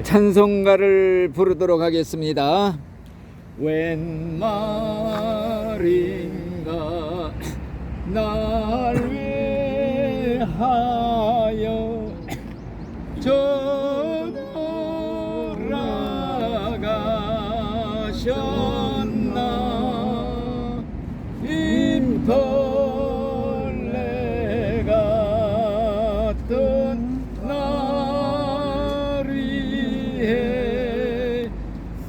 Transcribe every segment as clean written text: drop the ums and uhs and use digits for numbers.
찬송가를 부르도록 하겠습니다. 웬 말인가 날 위하여 저돌아가셨나 인벌레 같은 날 위해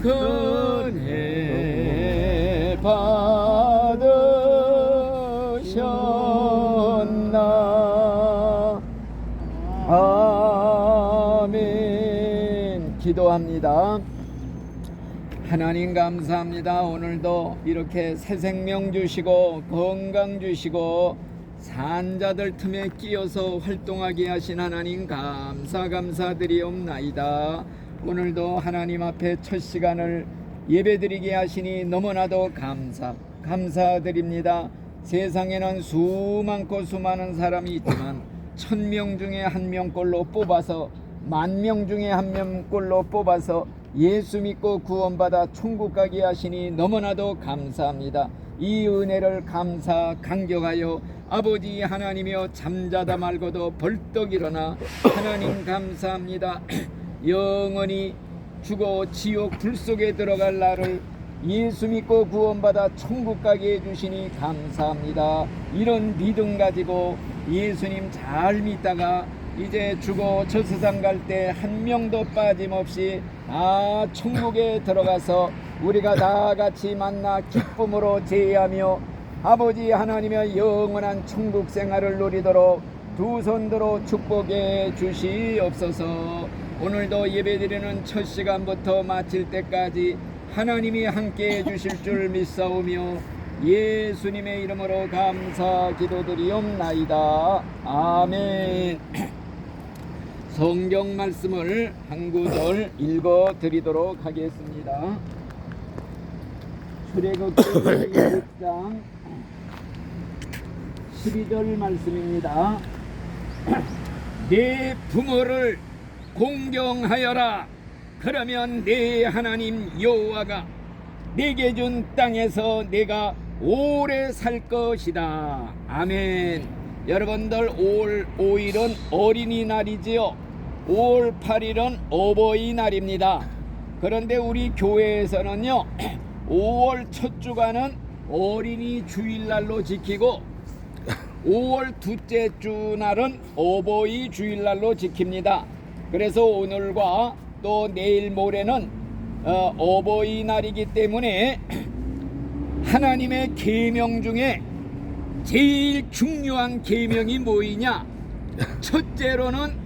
은혜 받으셨나. 아멘. 기도합니다. 하나님 감사합니다. 오늘도 이렇게 새 생명 주시고 건강 주시고 산자들 틈에 끼어서 활동하게 하신 하나님 감사드리옵나이다. 오늘도 하나님 앞에 첫 시간을 예배드리게 하시니 너무나도 감사드립니다. 세상에는 수많고 수많은 사람이 있지만 1000명 중에 1명꼴로 뽑아서 10,000명 중에 1명꼴로 뽑아서 예수 믿고 구원받아 천국 가게 하시니 너무나도 감사합니다. 이 은혜를 감격하여 아버지 하나님이여 잠자다 말고도 벌떡 일어나 하나님 감사합니다. 영원히 죽어 지옥 불 속에 들어갈 나를 예수 믿고 구원받아 천국 가게 해주시니 감사합니다. 이런 믿음 가지고 예수님 잘 믿다가 이제 죽어 저 세상 갈 때 한 명도 빠짐없이 천국에 들어가서 우리가 다 같이 만나 기쁨으로 제의하며 아버지 하나님의 영원한 천국 생활을 누리도록 두 손들어 축복해 주시옵소서. 오늘도 예배드리는 첫 시간부터 마칠 때까지 하나님이 함께 해 주실 줄 믿사오며 예수님의 이름으로 감사 기도드리옵나이다. 아멘. 성경 말씀을 한 구절 읽어 드리도록 하겠습니다. 출애굽기 1장 12절 말씀입니다. 내 부모를 공경하여라. 그러면 내 하나님 여호와가 내게 준 땅에서 내가 오래 살 것이다. 아멘. 여러분들 5월 5일은 어린이날이지요. 5월 8일은 어버이날입니다. 그런데 우리 교회에서는요 5월 첫 주간은 어린이 주일날로 지키고 5월 둘째 주날은 어버이 주일날로 지킵니다. 그래서 오늘과 또 내일 모레는 어버이날이기 때문에 하나님의 계명 중에 제일 중요한 계명이 뭐이냐? 첫째로는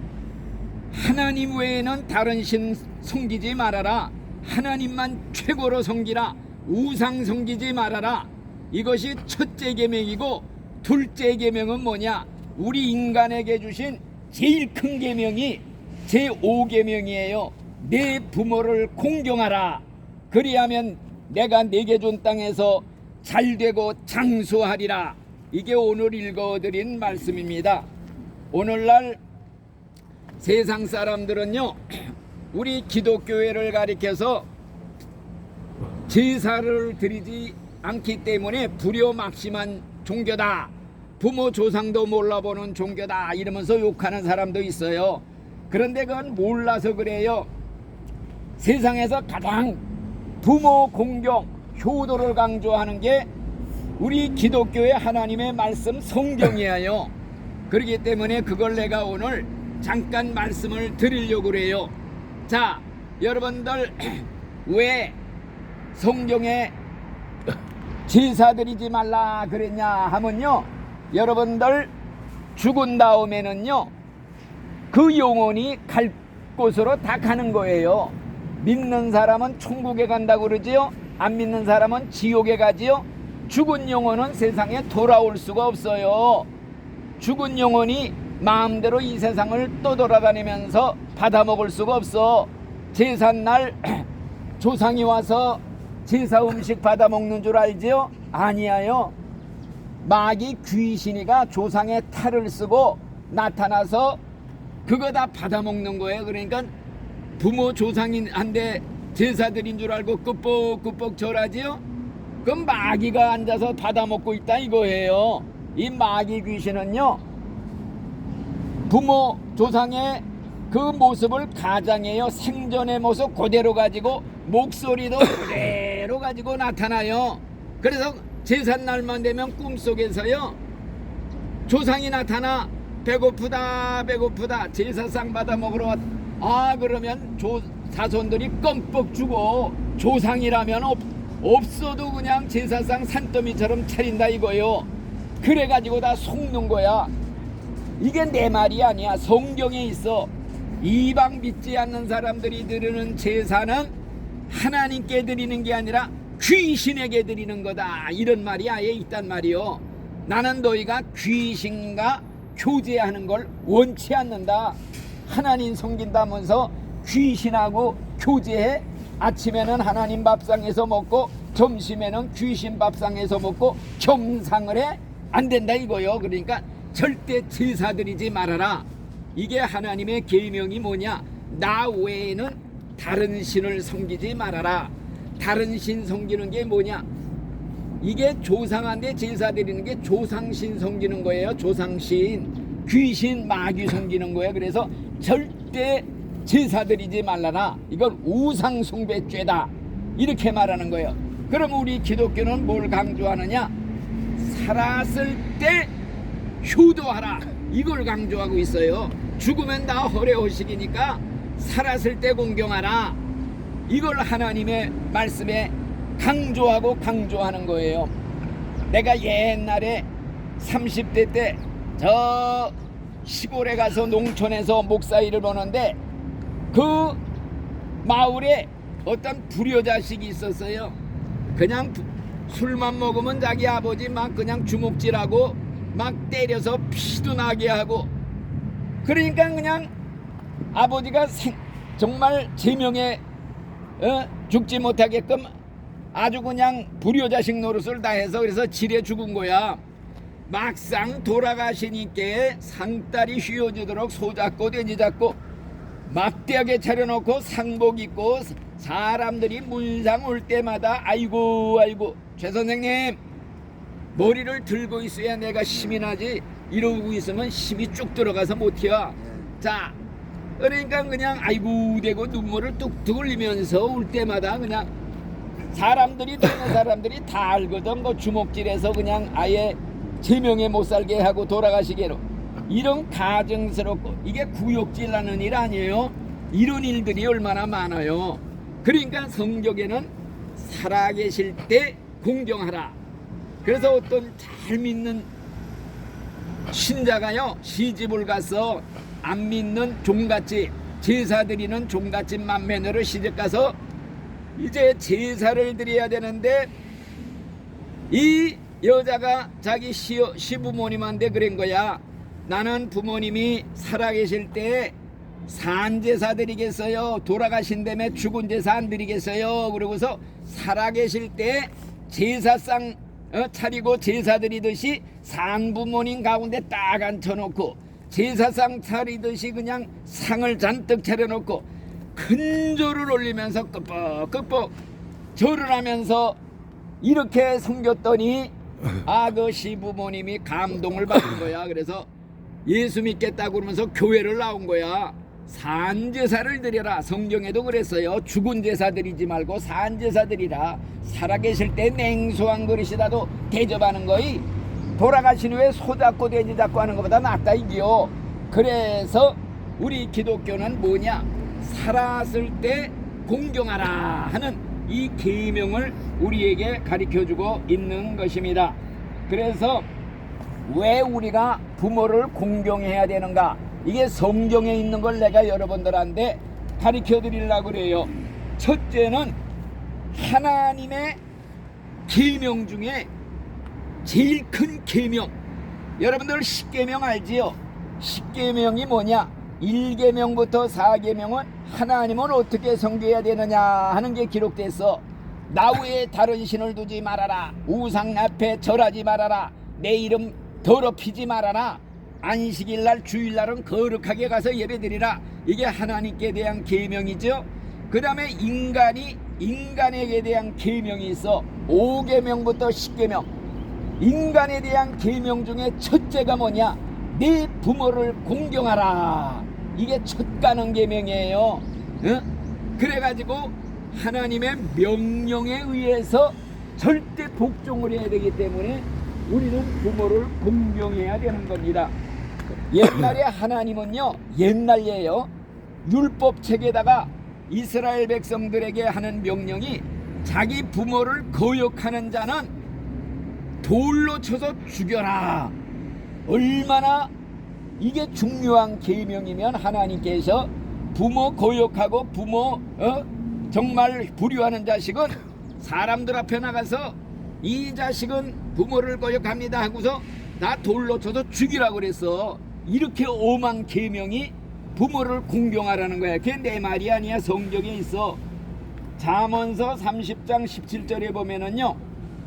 하나님 외에는 다른 신 섬기지 말아라. 하나님만 최고로 섬기라. 우상 섬기지 말아라. 이것이 첫째 계명이고, 둘째 계명은 뭐냐? 우리 인간에게 주신 제일 큰 계명이 제5계명이에요. 내 부모를 공경하라. 그리하면 내가 내게 준 땅에서 잘되고 장수하리라. 이게 오늘 읽어드린 말씀입니다. 오늘날 세상 사람들은요 우리 기독교회를 가리켜서 제사를 드리지 않기 때문에 불효막심한 종교다, 부모 조상도 몰라보는 종교다 이러면서 욕하는 사람도 있어요. 그런데 그건 몰라서 그래요. 세상에서 가장 부모 공경, 효도를 강조하는 게 우리 기독교의 하나님의 말씀 성경이에요. 그렇기 때문에 그걸 내가 오늘 잠깐 말씀을 드리려고 그래요. 자, 여러분들 왜 성경에 제사 드리지 말라 그랬냐 하면요, 여러분들 죽은 다음에는요 그 영혼이 갈 곳으로 다 가는 거예요. 믿는 사람은 천국에 간다고 그러지요. 안 믿는 사람은 지옥에 가지요. 죽은 영혼은 세상에 돌아올 수가 없어요. 죽은 영혼이 마음대로 이 세상을 떠돌아다니면서 받아먹을 수가 없어. 제삿날 조상이 와서 제사 음식 받아먹는 줄 알지요? 아니에요. 마귀 귀신이가 조상의 탈을 쓰고 나타나서 그거 다 받아먹는 거예요. 그러니까 부모 조상인한테 제사드린 줄 알고 끄뻑끄뻑 절하지요? 그럼 마귀가 앉아서 받아먹고 있다 이거예요. 이 마귀 귀신은요, 부모 조상의 그 모습을 가장해요. 생전의 모습 그대로 가지고 목소리도 그대로 가지고 나타나요. 그래서 제삿날만 되면 꿈속에서요, 조상이 나타나 배고프다 제사상 받아 먹으러 왔. 그러면 자손들이 껌뻑 주고, 조상이라면 없어도 그냥 제사상 산더미처럼 차린다 이거요. 그래가지고 다 속는 거야. 이게 내 말이 아니야. 성경에 있어. 이방 믿지 않는 사람들이 드리는 제사는 하나님께 드리는 게 아니라 귀신에게 드리는 거다, 이런 말이 아예 있단 말이요. 나는 너희가 귀신과 교제하는 걸 원치 않는다. 하나님 섬긴다면서 귀신하고 교제해? 아침에는 하나님 밥상에서 먹고 점심에는 귀신 밥상에서 먹고 겸상을 해? 안 된다 이거요. 그러니까 절대 제사 드리지 말아라. 이게 하나님의 계명이 뭐냐? 나 외에는 다른 신을 섬기지 말아라. 다른 신 섬기는 게 뭐냐? 이게 조상한테 제사 드리는 게 조상신 섬기는 거예요. 조상신, 귀신, 마귀 섬기는 거예요. 그래서 절대 제사 드리지 말라라. 이건 우상 숭배죄다, 이렇게 말하는 거예요. 그럼 우리 기독교는 뭘 강조하느냐? 살았을 때 효도하라, 이걸 강조하고 있어요. 죽으면 다 허례허식이니까 살았을 때 공경하라, 이걸 하나님의 말씀에 강조하는 거예요. 내가 옛날에 30대 때 저 시골에 가서 농촌에서 목사 일을 보는데, 그 마을에 어떤 불효자식이 있었어요. 그냥 술만 먹으면 자기 아버지 막 그냥 주먹질하고 막 때려서 피도 나게 하고, 그러니까 그냥 아버지가 정말 제명에 죽지 못하게끔 아주 그냥 불효자식 노릇을 다 해서 그래서 지레 죽은 거야. 막상 돌아가시니까 상다리 휘어지도록 소잡고 돼지 잡고 막대하게 차려놓고 상복 입고 사람들이 문상 올 때마다 아이고 최 선생님 머리를 들고 있어야 내가 힘이 나지, 이러고 있으면 힘이 쭉 들어가서 못해요. 자, 그러니까 그냥 아이고 되고 눈물을 뚝뚝 흘리면서 올 때마다 그냥 사람들이 되는 사람들이 다 알거든. 그 주먹질해서 그냥 아예 제명에 못 살게 하고 돌아가시게로. 이런 가증스럽고, 이게 구역질하는 일 아니에요. 이런 일들이 얼마나 많아요. 그러니까 성경에는 살아계실 때 공경하라. 그래서 어떤 잘 믿는 신자가요, 시집을 가서 안 믿는 종갓집, 제사 드리는 종갓집 맏며느리 시집가서 이제 제사를 드려야 되는데, 이 여자가 자기 시부모님한테 그런 거야. 나는 부모님이 살아계실 때 산제사 드리겠어요, 돌아가신 다음에 죽은 제사 안 드리겠어요. 그러고서 살아계실 때 제사상 차리고 제사 드리듯이 산부모님 가운데 딱 앉혀놓고 제사상 차리듯이 그냥 상을 잔뜩 차려놓고 큰절을 올리면서 끄뻑끄뻑 절을 하면서 이렇게 섬겼더니 그 시부모님이 감동을 받은 거야. 그래서 예수 믿겠다고 그러면서 교회를 나온 거야. 산제사를 드려라. 성경에도 그랬어요. 죽은 제사 드리지 말고 산제사 드리라. 살아계실 때 냉소한 그릇이라도 대접하는 거이 돌아가신 후에 소잡고 돼지 잡고 하는 것보다 낫다 이기요. 그래서 우리 기독교는 뭐냐? 살았을 때 공경하라 하는 이 계명을 우리에게 가르쳐주고 있는 것입니다. 그래서 왜 우리가 부모를 공경해야 되는가? 이게 성경에 있는 걸 내가 여러분들한테 가르쳐 드리려고 그래요. 첫째는 하나님의 계명 중에 제일 큰 계명, 여러분들 십계명 알지요? 십계명이 뭐냐? 1계명부터 4계명은 하나님을 어떻게 섬겨야 되느냐 하는 게 기록됐어. 나 외에 다른 신을 두지 말아라. 우상 앞에 절하지 말아라. 내 이름 더럽히지 말아라. 안식일날 주일날은 거룩하게 가서 예배드리라. 이게 하나님께 대한 계명이죠. 그 다음에 인간에게 대한 계명이 있어. 5계명부터 10계명. 인간에 대한 계명 중에 첫째가 뭐냐? 네 부모를 공경하라. 이게 첫 가는 계명이에요. 그래가지고 하나님의 명령에 의해서 절대 복종을 해야 되기 때문에 우리는 부모를 공경해야 되는 겁니다. 옛날에 하나님은요, 옛날이에요, 율법책에다가 이스라엘 백성들에게 하는 명령이 자기 부모를 거역하는 자는 돌로 쳐서 죽여라. 얼마나 이게 중요한 계명이면 하나님께서 부모 거역하고 부모 정말 불효하는 자식은 사람들 앞에 나가서 이 자식은 부모를 거역합니다 하고서 나 돌로 쳐서 죽이라고 그랬어. 이렇게 엄한 계명이 부모를 공경하라는 거야. 그게 내 말이 아니야. 성경에 있어. 잠언서 30장 17절에 보면은요,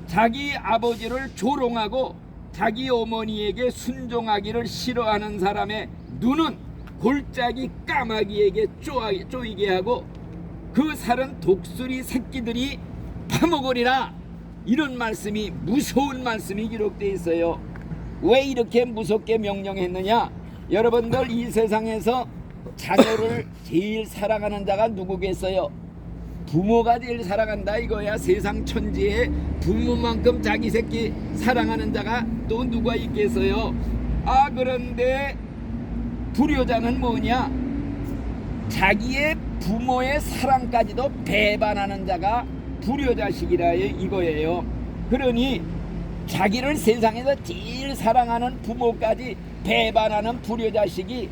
자기 아버지를 조롱하고 자기 어머니에게 순종하기를 싫어하는 사람의 눈은 골짜기 까마귀에게 쪼이게 하고 그 살은 독수리 새끼들이 파먹으리라. 이런 말씀이, 무서운 말씀이 기록되어 있어요. 왜 이렇게 무섭게 명령했느냐? 여러분들, 이 세상에서 자녀를 제일 사랑하는 자가 누구겠어요? 부모가 제일 사랑한다 이거야. 세상 천지에 부모만큼 자기 새끼 사랑하는 자가 또 누가 있겠어요? 그런데 불효자는 뭐냐? 자기의 부모의 사랑까지도 배반하는 자가 불효자식이라 이거예요. 그러니 자기를 세상에서 제일 사랑하는 부모까지 배반하는 불효자식이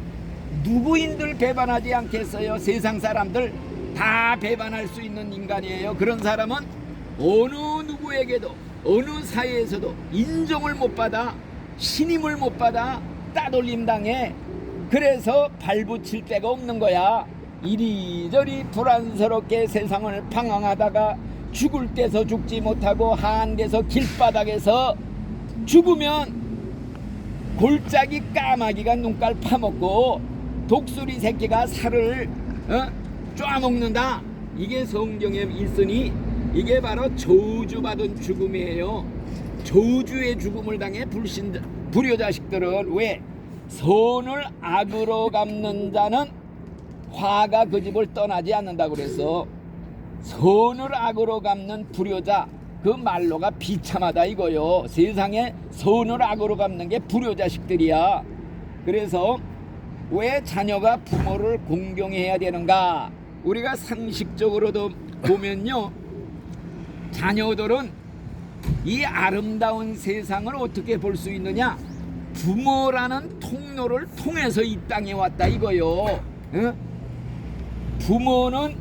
누구인들 배반하지 않겠어요? 세상 사람들 다 배반할 수 있는 인간이에요. 그런 사람은 어느 누구에게도 어느 사회에서도 인정을 못 받아, 신임을 못 받아, 따돌림 당해. 그래서 발붙일 데가 없는 거야. 이리저리 불안스럽게 세상을 방황하다가 죽을 때서 죽지 못하고 한데서 길바닥에서 죽으면 골짜기 까마귀가 눈깔 파먹고 독수리 새끼가 살을 쪼아먹는다. 이게 성경에 있으니 이게 바로 저주받은 죽음이에요. 저주의 죽음을 당해 불효자식들은 왜? 선을 악으로 갚는 자는 화가 그 집을 떠나지 않는다고 그래서 선을 악으로 갚는 불효자, 그 말로가 비참하다 이거요. 세상에 선을 악으로 갚는 게 불효자식들이야. 그래서 왜 자녀가 부모를 공경해야 되는가? 우리가 상식적으로도 보면요, 자녀들은 이 아름다운 세상을 어떻게 볼 수 있느냐? 부모라는 통로를 통해서 이 땅에 왔다 이거요. 부모는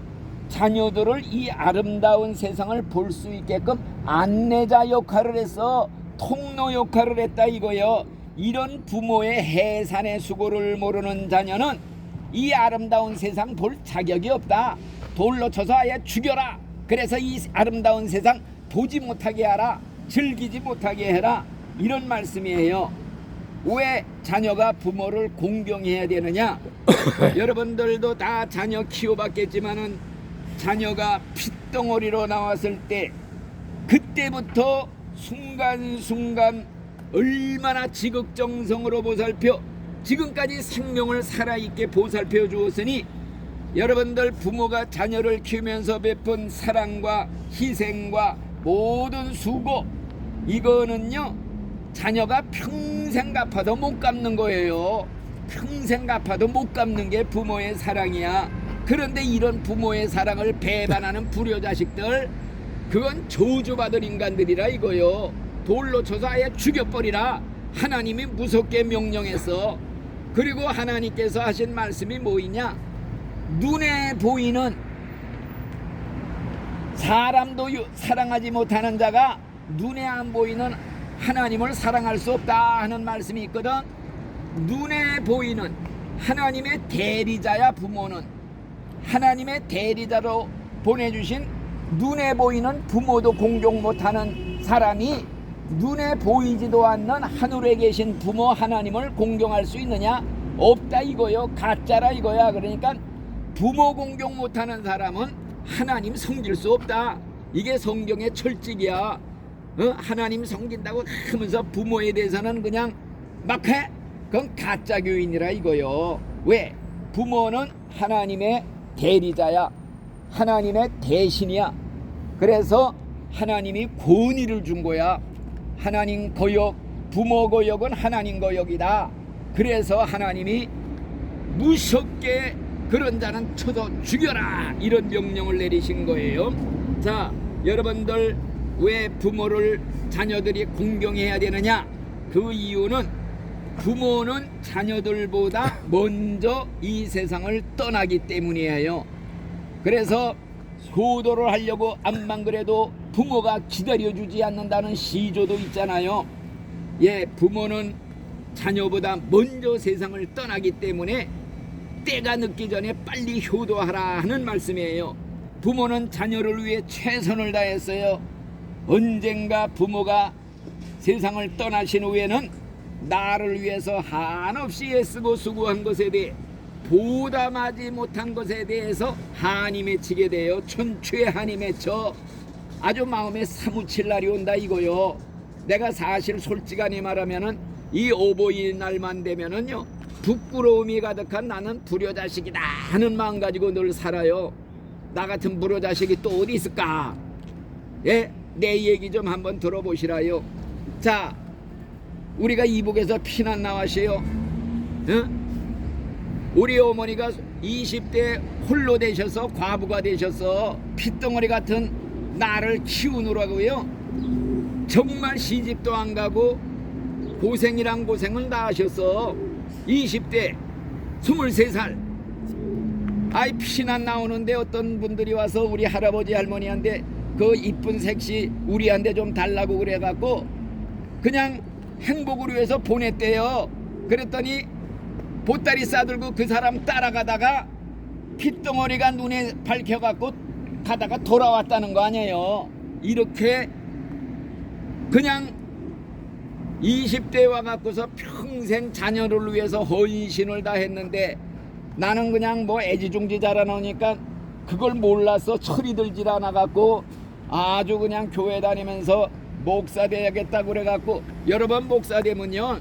자녀들을 이 아름다운 세상을 볼 수 있게끔 안내자 역할을 해서 통로 역할을 했다 이거요. 이런 부모의 해산의 수고를 모르는 자녀는 이 아름다운 세상 볼 자격이 없다. 돌로 쳐서 아예 죽여라. 그래서 이 아름다운 세상 보지 못하게 하라. 즐기지 못하게 해라. 이런 말씀이에요. 왜 자녀가 부모를 공경해야 되느냐? 여러분들도 다 자녀 키워봤겠지만은 자녀가 핏덩어리로 나왔을 때 그때부터 순간순간 얼마나 지극정성으로 보살펴 지금까지 생명을 살아있게 보살펴 주었으니, 여러분들 부모가 자녀를 키우면서 베푼 사랑과 희생과 모든 수고, 이거는요 자녀가 평생 갚아도 못 갚는 거예요. 평생 갚아도 못 갚는 게 부모의 사랑이야. 그런데 이런 부모의 사랑을 배반하는 불효자식들, 그건 저주받은 인간들이라 이거요. 돌로 쳐서 아예 죽여버리라. 하나님이 무섭게 명령했어. 그리고 하나님께서 하신 말씀이 뭐이냐? 눈에 보이는 사람도 사랑하지 못하는 자가 눈에 안 보이는 하나님을 사랑할 수 없다 하는 말씀이 있거든. 눈에 보이는 하나님의 대리자야 부모는. 하나님의 대리자로 보내주신 눈에 보이는 부모도 공경 못하는 사람이 눈에 보이지도 않는 하늘에 계신 부모 하나님을 공경할 수 있느냐? 없다 이거요. 가짜라 이거야. 그러니까 부모 공경 못하는 사람은 하나님 섬길 수 없다. 이게 성경의 철칙이야. 하나님 섬긴다고 하면서 부모에 대해서는 그냥 막 해? 그건 가짜 교인이라 이거요. 왜? 부모는 하나님의 대리자야. 하나님의 대신이야. 그래서 하나님이 권위를 준 거야. 하나님 거역, 부모 거역은 하나님 거역이다. 그래서 하나님이 무섭게 그런 자는 쳐서 죽여라, 이런 명령을 내리신 거예요. 자, 여러분들 왜 부모를 자녀들이 공경해야 되느냐? 그 이유는 부모는 자녀들보다 먼저 이 세상을 떠나기 때문이에요. 그래서 효도를 하려고 암만 그래도 부모가 기다려주지 않는다는 시조도 있잖아요. 예, 부모는 자녀보다 먼저 세상을 떠나기 때문에 때가 늦기 전에 빨리 효도하라 하는 말씀이에요. 부모는 자녀를 위해 최선을 다했어요. 언젠가 부모가 세상을 떠나신 후에는 나를 위해서 한없이 애쓰고 수고한 것에 대해 보담하지 못한 것에 대해서 한이 맺히게 돼요. 천추에 한이 맺혀 아주 마음에 사무칠 날이 온다 이거요. 내가 사실 솔직하게 말하면은 이 어버이날만 되면은요, 부끄러움이 가득한 나는 불효자식이다 하는 마음 가지고 늘 살아요. 나 같은 불효자식이 또 어디 있을까? 예, 내 얘기 좀 한번 들어보시라요. 자, 우리가 이북에서 피난 나왔어요. 우리 어머니가 20대 홀로 되셔서 과부가 되셔서 핏덩어리 같은 나를 키우느라고요, 정말 시집도 안 가고 고생이란 고생을 다 하셔서 20대 23살 아이 피난 나오는데 어떤 분들이 와서 우리 할아버지 할머니한테 그 이쁜 색시 우리한테 좀 달라고 그래갖고 그냥 행복을 위해서 보냈대요. 그랬더니 보따리 싸들고 그 사람 따라가다가 핏덩어리가 눈에 밝혀갖고 가다가 돌아왔다는 거 아니에요. 이렇게 그냥 20대 와갖고서 평생 자녀를 위해서 헌신을 다 했는데 나는 그냥 뭐 애지중지 자라나니까 그걸 몰라서 철이 들질 않아갖고 아주 그냥 교회 다니면서 목사 돼야겠다고 그래갖고, 여러분 목사 되면요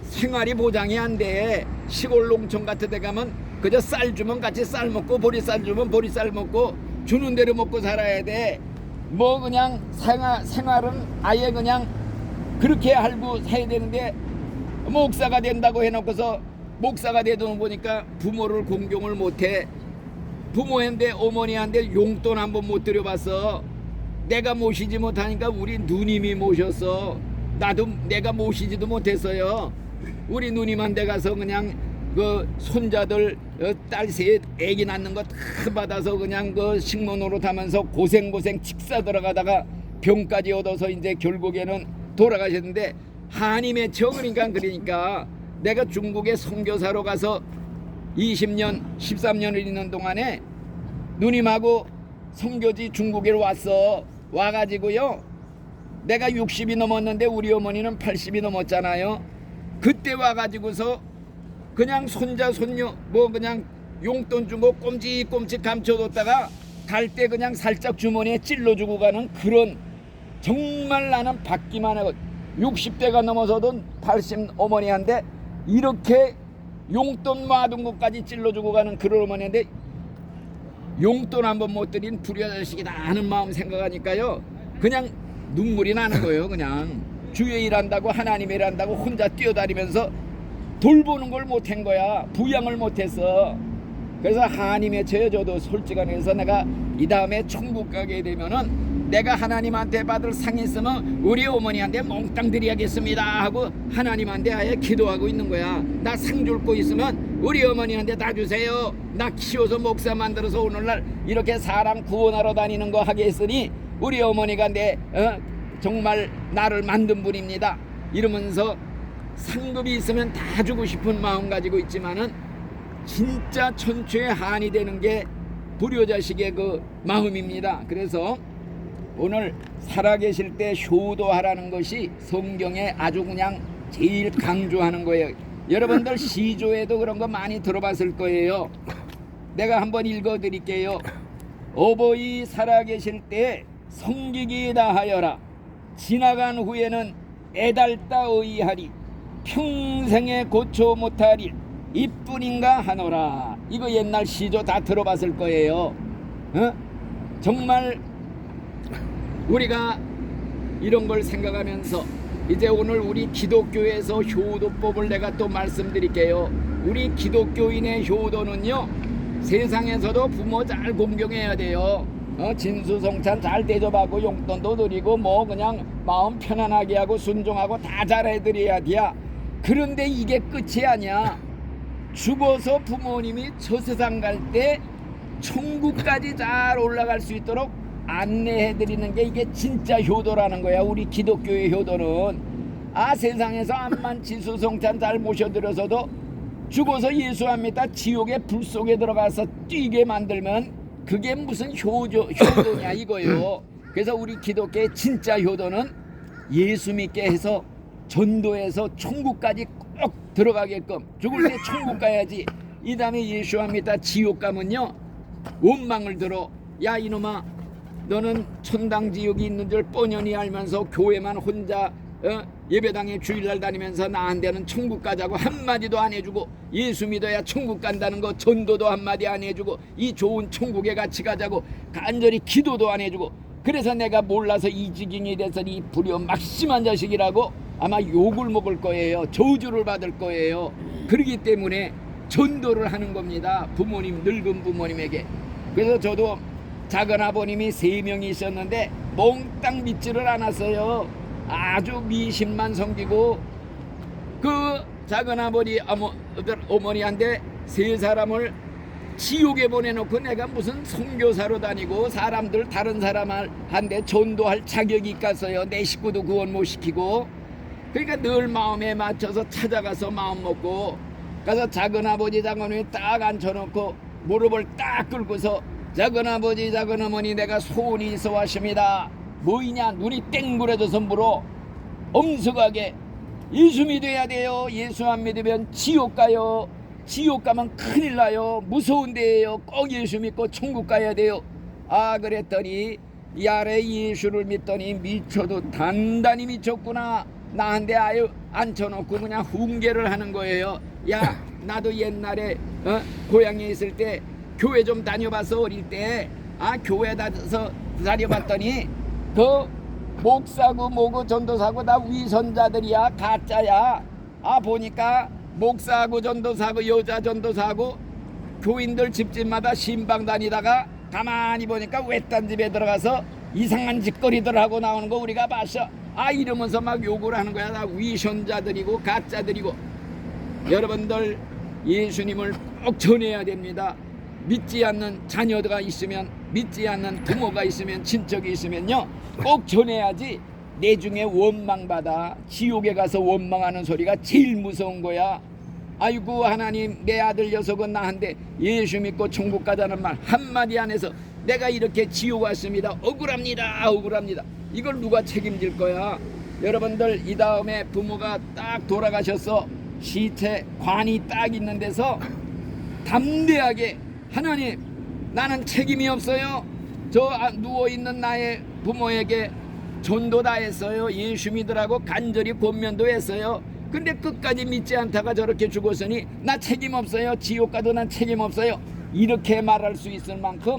생활이 보장이 안 돼. 시골 농촌 같은 데 가면 그저 쌀 주면 같이 쌀 먹고 보리쌀 주면 보리쌀 먹고 주는 대로 먹고 살아야 돼. 뭐 그냥 생활은 아예 그냥 그렇게 알고 살아야 되는데 목사가 된다고 해놓고서 목사가 되도 보니까 부모를 공경을 못해. 부모한테 어머니한테 용돈 한번 못 드려봤어. 내가 모시지 못하니까 우리 누님이 모셨어. 나도 내가 모시지도 못했어요. 우리 누님한테 가서 그냥 그 손자들 딸 셋 애기 낳는 거 다 받아서 그냥 그 식모 노릇하면서 고생 직사 들어가다가 병까지 얻어서 이제 결국에는 돌아가셨는데 한이 맺혀. 그러니까 내가 중국에 선교사로 가서 20년 13년을 있는 동안에 누님하고 선교지 중국에 왔어. 와가지고요, 내가 60이 넘었는데 우리 어머니는 80이 넘었잖아요. 그때 와가지고서 그냥 손자 손녀 뭐 그냥 용돈 주고 꼼찍꼼찍 감춰뒀다가 갈 때 그냥 살짝 주머니에 찔러주고 가는 그런, 정말 나는 받기만 하고 60대가 넘어서도 80 어머니한테 이렇게 용돈 모아둔 것까지 찔러주고 가는 그런 어머니인데 용돈 한번 못 드린 불효자식이다 하는 마음 생각하니까요, 그냥 눈물이 나는 거예요. 그냥 주의 일한다고 하나님 일한다고 혼자 뛰어다니면서 돌보는 걸 못한 거야. 부양을 못했어. 그래서 한이 맺혀요. 저도 솔직하게 해서 내가 이 다음에 천국 가게 되면은 내가 하나님한테 받을 상이 있으면 우리 어머니한테 몽땅 드려야겠습니다 하고 하나님한테 아예 기도하고 있는 거야. 나 상 줄 거 있으면 우리 어머니한테 다 주세요. 나 키워서 목사 만들어서 오늘날 이렇게 사람 구원하러 다니는 거 하게 했으니 우리 어머니가 정말 나를 만든 분입니다 이러면서 상급이 있으면 다 주고 싶은 마음 가지고 있지만은 진짜 천추의 한이 되는 게 불효자식의 그 마음입니다. 그래서 오늘 살아계실 때 효도하라는 것이 성경에 아주 그냥 제일 강조하는 거예요. 여러분들 시조에도 그런 거 많이 들어봤을 거예요. 내가 한번 읽어드릴게요. 어버이 살아계실 때 성기기 다하여라. 지나간 후에는 애달다 의하리. 평생에 고쳐 못하리. 이뿐인가 하노라. 이거 옛날 시조 다 들어봤을 거예요. 정말 우리가 이런 걸 생각하면서 이제 오늘 우리 기독교에서 효도법을 내가 또 말씀드릴게요. 우리 기독교인의 효도는요, 세상에서도 부모 잘 공경해야 돼요. 진수성찬 잘 대접하고 용돈도 드리고 뭐 그냥 마음 편안하게 하고 순종하고 다 잘해드려야 돼. 그런데 이게 끝이 아니야. 죽어서 부모님이 저 세상 갈 때 천국까지 잘 올라갈 수 있도록 안내해드리는 게 이게 진짜 효도라는 거야. 우리 기독교의 효도는 세상에서 암만 진수성찬 잘 모셔드려서도 죽어서 예수 안 믿다 지옥의 불 속에 들어가서 뛰게 만들면 그게 무슨 효도냐 이거요. 그래서 우리 기독교의 진짜 효도는 예수 믿게 해서 전도해서 천국까지 꼭 들어가게끔, 죽을 때 천국 가야지. 이 다음에 예수 안 믿다 지옥 가면요, 원망을 들어. 야 이놈아, 너는 천당 지옥이 있는 줄 뻔히 알면서 교회만 혼자 예배당에 주일날 다니면서 나한테는 천국 가자고 한마디도 안 해주고, 예수 믿어야 천국 간다는 거 전도도 한마디 안 해주고, 이 좋은 천국에 같이 가자고 간절히 기도도 안 해주고, 그래서 내가 몰라서 이 지경이 돼서 이 불효 막심한 자식이라고 아마 욕을 먹을 거예요. 저주를 받을 거예요. 그렇기 때문에 전도를 하는 겁니다. 부모님, 늙은 부모님에게. 그래서 저도 작은 아버님이 3명이 있었는데 몽땅 믿지를 않았어요. 아주 미신만 섬기고, 그 작은 아버지 어머니한테 3사람을 지옥에 보내놓고 내가 무슨 선교사로 다니고 사람들 다른 사람한테 전도할 자격이 있겠어요. 내 식구도 구원 못 시키고. 그러니까 늘 마음에 맞춰서 찾아가서 마음 먹고 가서 작은 아버지 작은 어머니 딱 앉혀놓고 무릎을 딱 꿇고서, 작은 아버지 작은 어머니 내가 소원이 있어 왔습니다. 뭐이냐? 눈이 땡그레져서 물어. 엄숙하게 예수 믿어야 돼요. 예수 안 믿으면 지옥 가요. 지옥 가면 큰일 나요. 무서운 데예요. 꼭 예수 믿고 천국 가야 돼요. 그랬더니 이 아래 예수를 믿더니 미쳐도 단단히 미쳤구나. 나한테 아유 앉혀놓고 그냥 훈계를 하는 거예요. 야, 나도 옛날에 고향에 있을 때 교회 좀 다녀봐서 어릴 때 교회 다녀봤더니 그 목사고 뭐고 전도사고 다 위선자들이야. 가짜야. 보니까 목사고 전도사고 여자 전도사고 교인들 집집마다 신방 다니다가 가만히 보니까 외딴 집에 들어가서 이상한 짓거리들 하고 나오는 거 우리가 봤어. 이러면서 막 욕을 하는 거야. 다 위선자들이고 가짜들이고. 여러분들 예수님을 꼭 전해야 됩니다. 믿지 않는 자녀가 있으면, 믿지 않는 부모가 있으면, 친척이 있으면요 꼭 전해야지. 내중에 원망받아 지옥에 가서 원망하는 소리가 제일 무서운 거야. 아이고 하나님, 내 아들 녀석은 나한테 예수 믿고 천국 가자는 말 한마디 안 해서 내가 이렇게 지옥 왔습니다. 억울합니다. 억울합니다. 이걸 누가 책임질 거야? 여러분들 이 다음에 부모가 딱 돌아가셔서 시체 관이 딱 있는 데서 담대하게, 하나님 나는 책임이 없어요. 저 누워있는 나의 부모에게 전도 다 했어요. 예수 믿으라고 간절히 권면도 했어요. 근데 끝까지 믿지 않다가 저렇게 죽었으니 나 책임 없어요. 지옥 가도 난 책임 없어요. 이렇게 말할 수 있을 만큼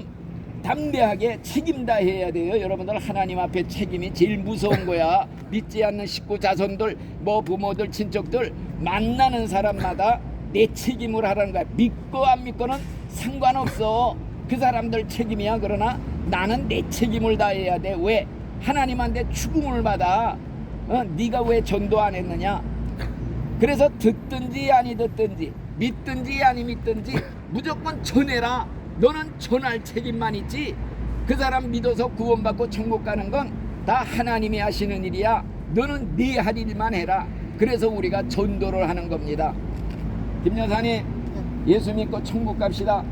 담대하게 책임 다해야 돼요. 여러분들 하나님 앞에 책임이 제일 무서운 거야. 믿지 않는 식구 자손들 뭐 부모들 친척들 만나는 사람마다 내 책임을 하라는 거야. 믿고 안 믿고는 상관없어. 그 사람들 책임이야. 그러나 나는 내 책임을 다해야 돼. 왜? 하나님한테 죽음을 받아. 네가 왜 전도 안 했느냐? 그래서 듣든지 아니 듣든지 믿든지 아니 믿든지 무조건 전해라. 너는 전할 책임만 있지. 그 사람 믿어서 구원받고 천국 가는 건 다 하나님이 하시는 일이야. 너는 네 할 일만 해라. 그래서 우리가 전도를 하는 겁니다. 김 여사님, 예수 믿고 천국 갑시다.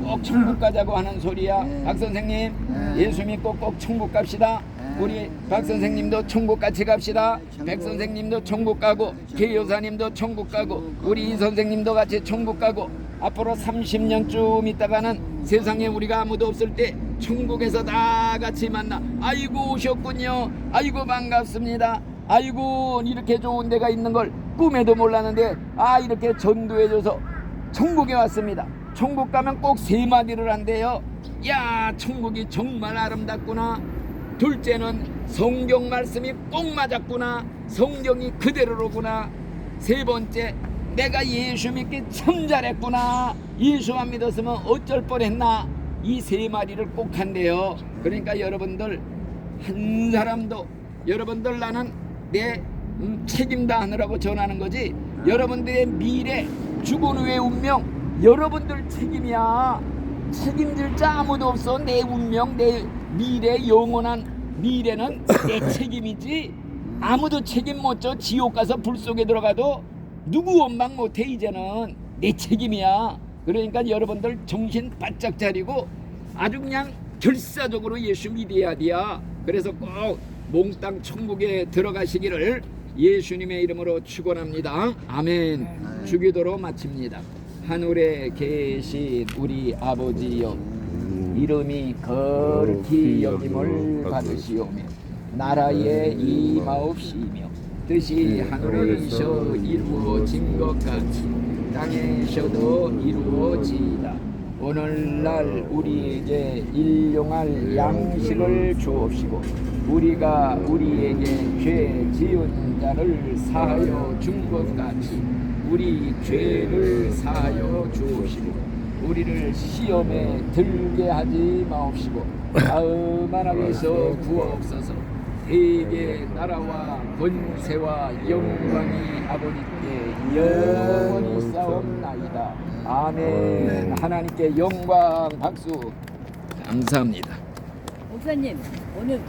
꼭 천국 가자고 하는 소리야. 박 선생님, 예수 믿고 꼭 천국 갑시다. 우리 박 선생님도 천국 같이 갑시다. 백 선생님도 천국 가고 계 여사님도 천국 가고 우리 이 선생님도 같이 천국 가고 앞으로 30년쯤 있다가는 세상에 우리가 아무도 없을 때 천국에서 다 같이 만나. 아이고 오셨군요. 아이고 반갑습니다. 아이고 이렇게 좋은 데가 있는 걸 꿈에도 몰랐는데 이렇게 전도해줘서 천국에 왔습니다. 천국 가면 꼭 세 마디를 한대요. 야, 천국이 정말 아름답구나. 둘째는 성경 말씀이 꼭 맞았구나. 성경이 그대로로구나. 세 번째, 내가 예수 믿기 참 잘했구나. 예수만 믿었으면 어쩔 뻔했나. 이 세 마디를 꼭 한대요. 그러니까 여러분들 한 사람도 여러분들 나는 내 책임 다하느라고 전하는 거지. 여러분들의 미래, 죽은 후의 운명 여러분들 책임이야. 책임질 자 아무도 없어. 내 운명, 내 미래, 영원한 미래는 내 책임이지. 아무도 책임 못 져. 지옥 가서 불 속에 들어가도 누구 원망 못해. 이제는 내 책임이야. 그러니까 여러분들 정신 바짝 차리고 아주 그냥 결사적으로 예수 믿어야 돼야. 그래서 꼭 몽땅 천국에 들어가시기를 예수님의 이름으로 축원합니다. 아멘. 주기도로 마칩니다. 하늘에 계신 우리 아버지여, 이름이 거룩히 여김을 받으시오며 나라에 임하옵시며 뜻이 하늘에서 이루어진 것 같이 땅에서도 이루어지이다. 오늘날 우리에게 일용할 양식을 주옵시고 우리가 우리에게 죄 지은 자를 사하여 준 것 같이 우리 죄를 사하여 주옵시고 우리를 시험에 들게 하지 마옵시고 다음 하나님께서 구하옵소서. 대개 나라와 권세와 영광이 아버지께 영원히 싸움나이다. 아멘. 하나님께 영광 박수. 감사합니다. 목사님, 오늘